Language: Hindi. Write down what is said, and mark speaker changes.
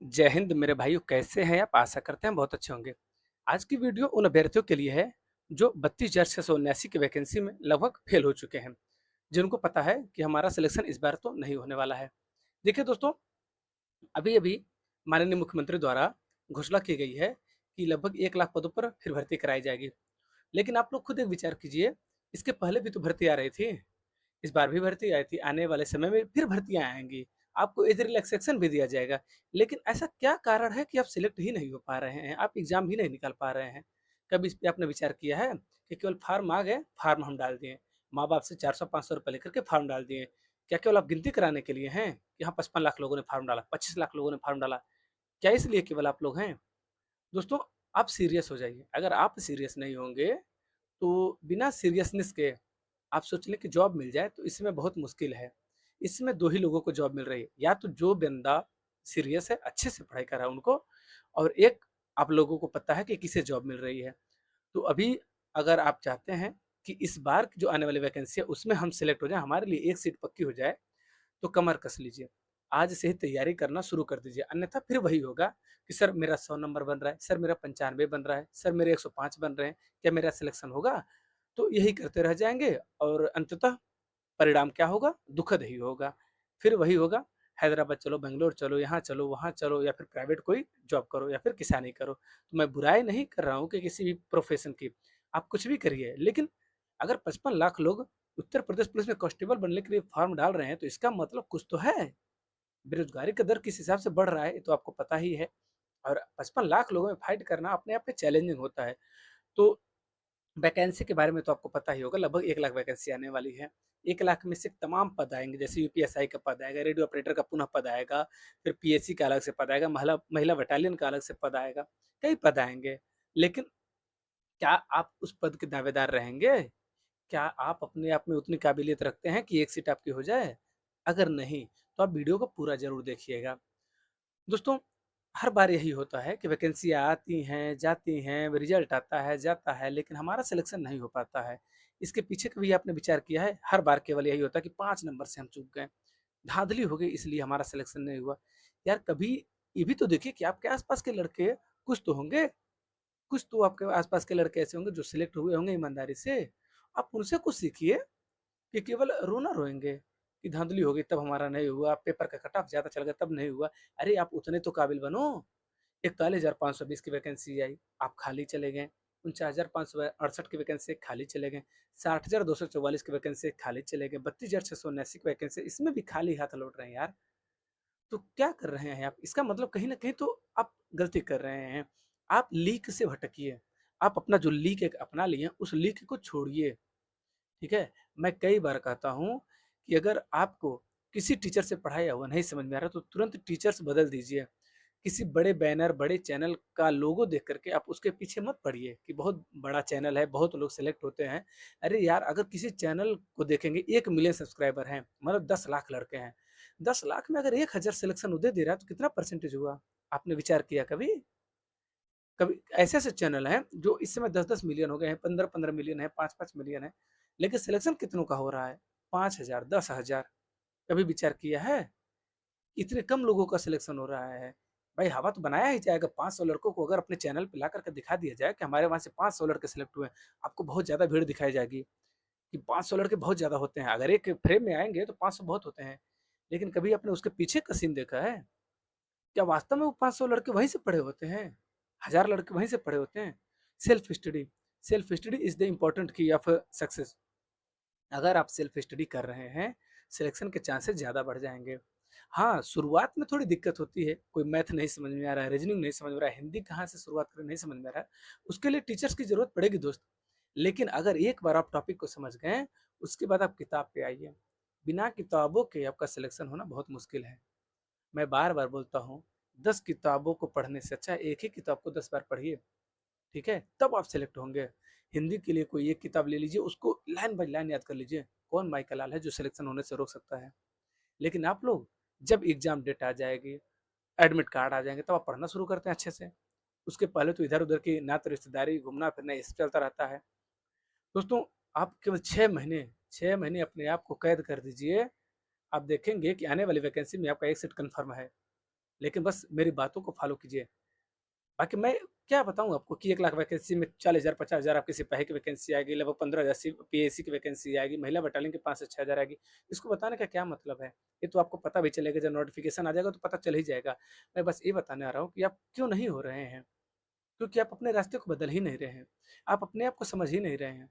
Speaker 1: जय हिंद मेरे भाइयों, कैसे हैं आप? आशा करते हैं बहुत अच्छे होंगे। आज की वीडियो उन अभ्यर्थियों के लिए है जो 32,679 की वैकेंसी में लगभग फेल हो चुके हैं, जिनको पता है कि हमारा सिलेक्शन इस बार तो नहीं होने वाला है। देखिए दोस्तों, अभी-अभी माननीय मुख्यमंत्री द्वारा घोषणा की गई है कि लगभग 1 लाख पदों पर फिर भर्ती कराई जाएगी। लेकिन आप लोग खुद एक विचार कीजिए, इसके पहले भी तो भर्ती आ रही थी। इस बार भी भर्ती आई थी, आने वाले समय में फिर भर्तियाँ आएँगी। आपको एज रिलैक्सेशन भी दिया जाएगा। लेकिन ऐसा क्या कारण है कि आप सिलेक्ट ही नहीं हो पा रहे हैं? आप एग्ज़ाम ही नहीं निकाल पा रहे हैं? कभी इस पे आपने विचार किया है कि केवल फॉर्म आ गए, फॉर्म हम डाल दिए। माँ-बाप से 400-500 रुपए लेकर के फॉर्म डाल दिए। क्या केवल आप गिनती कराने के लिए हैं? कि हाँ, 55 लाख लोगों ने फॉर्म डाला, 25 लाख लोगों ने फॉर्म डाला। क्या इसलिए केवल आप लोग हैं? दोस्तों, आप सीरियस हो जाइए। अगर आप सीरियस नहीं होंगे, तो बिना सीरियसनेस के आप सोच लें कि जॉब मिल जाए, तो इसमें बहुत मुश्किल है। इसमें 2 ही लोगों को जॉब मिल रही है, या तो जो बंदा सीरियस है, अच्छे से पढ़ाई कर रहा है उनको, और एक आप लोगों को पता है कि किसे जॉब मिल रही है। तो अभी अगर आप चाहते हैं कि इस बार की जो आने वाली वैकेंसी है उसमें हम सेलेक्ट हो जाएँ, हमारे लिए एक सीट पक्की हो जाए, तो कमर कस लीजिए। आज से ही तैयारी करना शुरू कर दीजिए, अन्यथा फिर वही होगा कि सर मेरा 100 नंबर बन रहा है, सर मेरा 95 बन रहा है, सर मेरे 105 बन रहे हैं, क्या मेरा सिलेक्शन होगा? तो यही करते रह जाएँगे और अंततः परिणाम क्या होगा? दुखद ही होगा। फिर वही होगा, हैदराबाद चलो, बैंगलोर चलो, यहाँ चलो, वहाँ चलो, या फिर प्राइवेट कोई जॉब करो, या फिर किसानी करो। तो मैं बुराई नहीं कर रहा हूँ कि किसी भी प्रोफ़ेशन की, आप कुछ भी करिए, लेकिन अगर 55 लाख लोग उत्तर प्रदेश पुलिस में कांस्टेबल बनने के लिए फॉर्म डाल रहे हैं, तो इसका मतलब कुछ तो है। बेरोज़गारी का दर किस हिसाब से बढ़ रहा है, ये तो आपको पता ही है, और 55 लाख लोगों में फाइट करना अपने आप में चैलेंजिंग होता है। तो वैकेंसी के बारे में तो आपको पता ही होगा, लगभग 1 लाख वैकेंसी आने वाली है। 1 लाख में से तमाम पद आएँगे, जैसे यूपीएसआई का पद आएगा, रेडियो ऑपरेटर का पुनः पद आएगा, फिर पीएससी का अलग से पद आएगा, महिला महिला बटालियन का अलग से पद आएगा, कई पद आएँगे। लेकिन क्या आप उस पद के दावेदार रहेंगे? क्या आप अपने आप में उतनी काबिलियत रखते हैं कि एक सीट आपकी हो जाए? अगर नहीं, तो आप वीडियो को पूरा ज़रूर देखिएगा। दोस्तों, हर बार यही होता है कि वैकेंसियाँ आती हैं, जाती हैं, रिज़ल्ट आता है, जाता है, लेकिन हमारा सिलेक्शन नहीं हो पाता है। इसके पीछे कभी आपने विचार किया है? हर बार केवल यही होता है कि 5 नंबर से हम चूक गए, धाँधली हो गई इसलिए हमारा सिलेक्शन नहीं हुआ। यार कभी ये भी तो देखिए कि आपके आस-पास के लड़के कुछ तो होंगे, कुछ तो आपके आस-पास के लड़के ऐसे होंगे जो सिलेक्ट हुए होंगे ईमानदारी से। आप उनसे कुछ सीखिए कि केवल रोना रोएँगे कि धाँधली हो गई तब हमारा नहीं हुआ, पेपर का कट ऑफ ज़्यादा चल गया तब नहीं हुआ। अरे आप उतने तो काबिल बनो। 41,520 की वैकेंसी आई, आप खाली चले गए। 49,568 की वैकेंसी खाली चले गए। 60,244 की वैकेंसी खाली चले गए। 32,679 की वैकेंसी, इसमें भी खाली हाथ लौट रहे हैं यार। तो क्या कर रहे हैं आप? इसका मतलब कहीं न कहीं तो आप गलती कर रहे हैं। आप लीक से भटकिए। आप अपना जो लीक एक अपना लिए हैं, उस लीक को छोड़िए। ठीक है? मैं कई बार कहता हूँ कि अगर आपको किसी टीचर से पढ़ाया हुआ नहीं समझ में आ रहा, तो तुरंत टीचर्स बदल दीजिए। किसी बड़े बैनर, बड़े चैनल का लोगो देख कर के आप उसके पीछे मत पड़िए कि बहुत बड़ा चैनल है, बहुत लोग सेलेक्ट होते हैं। अरे यार, अगर किसी चैनल को देखेंगे, 1 मिलियन सब्सक्राइबर हैं, मतलब 10 लाख लड़के हैं। 10 लाख में अगर 1,000 सिलेक्शन वो दे रहा है, तो कितना परसेंटेज हुआ? आपने विचार किया कभी? कभी ऐसे-ऐसे चैनल हैं जो इस समय 10-10 मिलियन हो गए हैं, 15-15 मिलियन है, 5-5 मिलियन है, लेकिन सिलेक्शन कितनों का हो रहा है? 5,000, 10,000। कभी विचार किया है? इतने कम लोगों का सिलेक्शन हो रहा है। भाई हवा तो बनाया ही जाएगा। 500 लड़कों को अगर अपने चैनल पे ला कर के दिखा दिया जाए कि हमारे वहाँ से 500 लड़के सेलेक्ट हुए हैं, आपको बहुत ज़्यादा भीड़ दिखाई जाएगी कि 500 लड़के बहुत ज़्यादा होते हैं। अगर एक फ्रेम में आएँगे तो 500 बहुत होते हैं। लेकिन कभी आपने उसके पीछे का सीन देखा है? क्या वास्तव में वो 500 लड़के वहीं से पढ़े होते हैं? 1000 लड़के वहीं से पढ़े होते हैं? Self study, self study is the important की ऑफ सक्सेस। अगर आप सेल्फ स्टडी कर रहे हैं, सिलेक्शन के चांसेस ज़्यादा बढ़ जाएँगे। हाँ, शुरुआत में थोड़ी दिक्कत होती है, कोई मैथ नहीं समझ में आ रहा है, रीज़निंग नहीं समझ में आ रहा है, हिंदी कहाँ से शुरुआत करें नहीं समझ में आ रहा है, उसके लिए टीचर्स की ज़रूरत पड़ेगी दोस्त। लेकिन अगर एक बार आप टॉपिक को समझ गए, उसके बाद आप किताब पे आइए। बिना किताबों के आपका सिलेक्शन होना बहुत मुश्किल है। मैं बार-बार बोलता हूँ, 10 किताबों को पढ़ने से अच्छा एक ही किताब को 10 बार पढ़िए। ठीक है? तब आप सेलेक्ट होंगे। हिंदी के लिए कोई एक किताब ले लीजिए, उसको लाइन बाय लाइन याद कर लीजिए। कौन माइकल लाल है जो सिलेक्शन होने से रोक सकता है? लेकिन आप लोग जब एग्ज़ाम डेट आ जाएगी, एडमिट कार्ड आ जाएँगे, तब आप पढ़ना शुरू करते हैं अच्छे से। उसके पहले तो इधर-उधर की नात रिश्तेदारी, घूमना-फिरना ये सब चलता रहता है। दोस्तों, आप केवल 6 महीने अपने आप को कैद कर दीजिए। आप देखेंगे कि आने वाली वैकेंसी में आपका एक सीट कन्फर्म है। लेकिन बस मेरी बातों को फ़ॉलो कीजिए। बाकी मैं क्या बताऊँ आपको कि 1 लाख वैकेंसी में 40,000 50,000 आपके सिपाही की वैकेंसी आएगी, लगभग 15,000 पीएसी की वैकेंसी आएगी, महिला बटालियन की 5 से 6,000 आएगी। इसको बताने का क्या मतलब है? ये तो आपको पता भी चलेगा, जब नोटिफ़िकेशन आ जाएगा तो पता चल ही जाएगा। मैं बस ये बताने आ रहा हूँ कि आप क्यों नहीं हो रहे हैं? क्योंकि आप अपने रास्ते को बदल ही नहीं रहे हैं। आप अपने आप को समझ ही नहीं रहे हैं।